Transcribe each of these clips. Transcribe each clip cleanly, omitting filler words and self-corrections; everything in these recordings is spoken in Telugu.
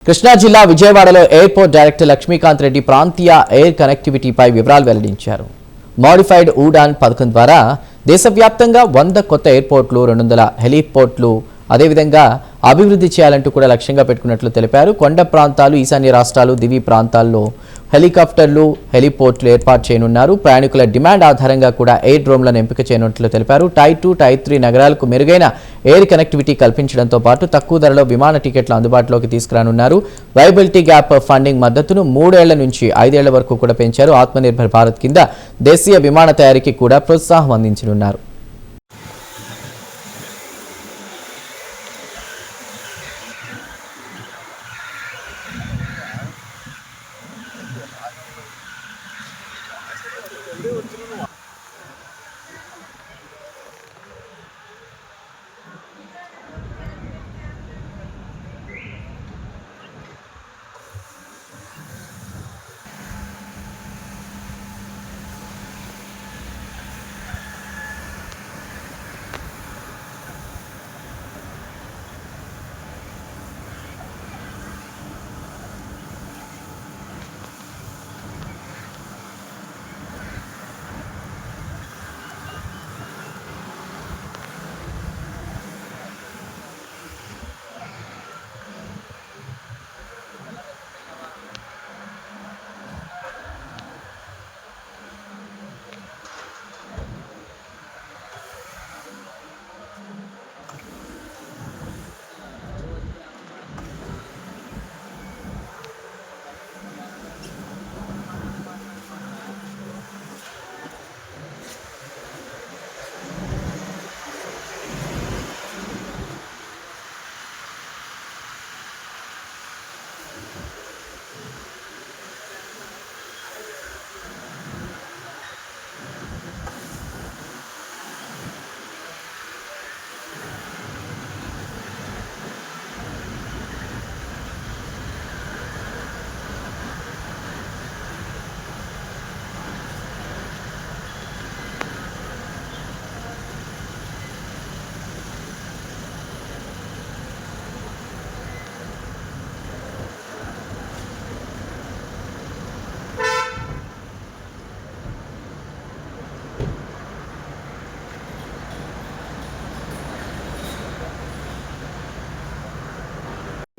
కృష్ణా జిల్లా విజయవాడలో ఎయిర్పోర్ట్ డైరెక్టర్ లక్ష్మీకాంత్ రెడ్డి ప్రాంతీయ ఎయిర్ కనెక్టివిటీపై వివరాలు వెల్లడించారు. మోడిఫైడ్ ఉడాన్ పథకం ద్వారా దేశవ్యాప్తంగా 100 కొత్త ఎయిర్పోర్ట్లు, 200 హెలీపోర్ట్లు అదేవిధంగా అభివృద్ధి చేయాలంటూ కూడా లక్ష్యంగా పెట్టుకున్నట్లు తెలిపారు. కొండ ప్రాంతాలు, ఈశాన్య రాష్ట్రాలు, దివి ప్రాంతాల్లో హెలికాప్టర్లు, హెలీపోర్ట్లు ఏర్పాటు చేయనున్నారు. ప్రయాణికుల డిమాండ్ ఆధారంగా కూడా ఎయిర్ డ్రోమ్లను ఎంపిక చేయనున్నట్లు తెలిపారు. టైర్ 2, టైర్ 3 నగరాలకు మెరుగైన ఎయిర్ కనెక్టివిటీ కల్పించడంతో పాటు తక్కువ ధరలో విమాన టికెట్లు అందుబాటులోకి తీసుకురానున్నారు. వైబిలిటీ గ్యాప్ ఫండింగ్ మద్దతును 3 ఏళ్ల నుంచి 5 ఏళ్ల వరకు కూడా పెంచారు. ఆత్మనిర్భర్ భారత్ కింద దేశీయ విమాన తయారీకి కూడా ప్రోత్సాహం అందించనున్నారు.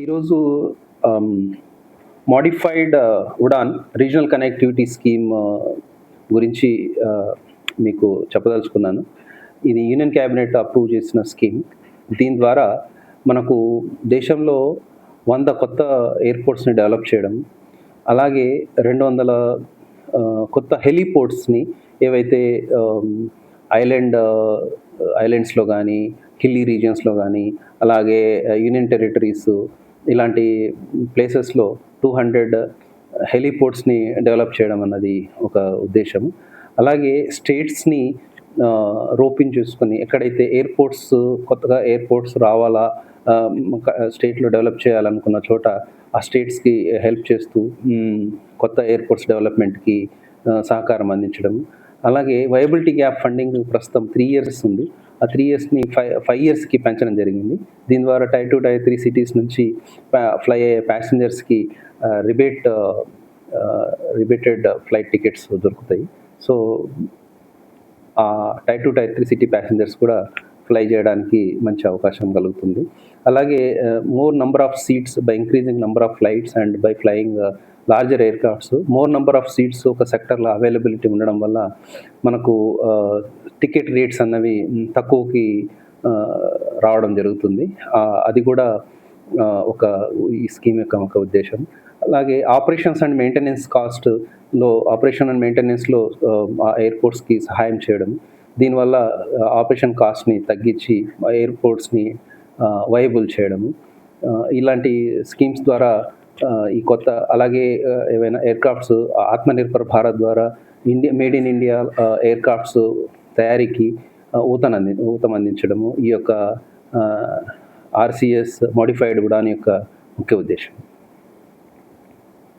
ఈరోజు modified Udan regional connectivity scheme గురించి మీకు చెప్పదలుచుకున్నాను. ఇది యూనియన్ క్యాబినెట్ అప్రూవ్ చేసిన స్కీమ్. దీని ద్వారా మనకు దేశంలో 100 కొత్త ఎయిర్పోర్ట్స్ని డెవలప్ చేయడం, అలాగే 200 కొత్త హెలీపోర్ట్స్ని ఏవైతే ఐలాండ్స్లో కానీ, హిల్లీ రీజియన్స్లో కానీ, అలాగే యూనియన్ టెరిటరీస్ ఇలాంటి ప్లేసెస్లో 200 హెలీపోర్ట్స్ని డెవలప్ చేయడం అన్నది ఒక ఉద్దేశం. అలాగే స్టేట్స్ని రోపింగ్ చేసుకొని ఎక్కడైతే కొత్తగా ఎయిర్పోర్ట్స్ రావాలా, స్టేట్లో డెవలప్ చేయాలనుకున్న చోట ఆ స్టేట్స్కి హెల్ప్ చేస్తూ కొత్త ఎయిర్పోర్ట్స్ డెవలప్మెంట్కి సహకారం అందించడం. అలాగే వైబిలిటీ గ్యాప్ ఫండింగ్ ప్రస్తుతం 3 years ఉంది. ఆ 3 yearsని 5 yearsకి పెంచడం జరిగింది. దీని ద్వారా టైర్ 2, టైర్ 3 సిటీస్ నుంచి ఫ్లై అయ్యే ప్యాసింజర్స్కి రిబేటెడ్ ఫ్లైట్ టికెట్స్ దొరుకుతాయి. సో ఆ టైర్ 2, టైర్ 3 సిటీ ప్యాసింజర్స్ కూడా ఫ్లై చేయడానికి మంచి అవకాశం కలుగుతుంది. అలాగే more number of seats by increasing number of flights and by flying larger aircrafts, more number of seats ఒక సెక్టర్లో అవైలబిలిటీ ఉండడం వల్ల మనకు టికెట్ రేట్స్ అన్నవి తక్కువకి రావడం జరుగుతుంది. అది కూడా ఈ స్కీమ్ యొక్క ఒక ఉద్దేశం. అలాగే ఆపరేషన్స్ అండ్ మెయింటెనెన్స్లో ఎయిర్పోర్ట్స్కి సహాయం చేయడం. దీనివల్ల ఆపరేషన్ కాస్ట్ని తగ్గించి ఎయిర్పోర్ట్స్ని వైబుల్ చేయడము. ఇలాంటి స్కీమ్స్ ద్వారా ఈ కొత్త, అలాగే ఏవైనా ఎయిర్క్రాఫ్ట్స్ ఆత్మనిర్భర్ భారత్ ద్వారా మేడ్ ఇన్ ఇండియా ఎయిర్క్రాఫ్ట్స్ తయారీకి ఊతం అందించడము ఈ యొక్క RCS మోడిఫైడ్ ఉడాన్ యొక్క ముఖ్య ఉద్దేశం.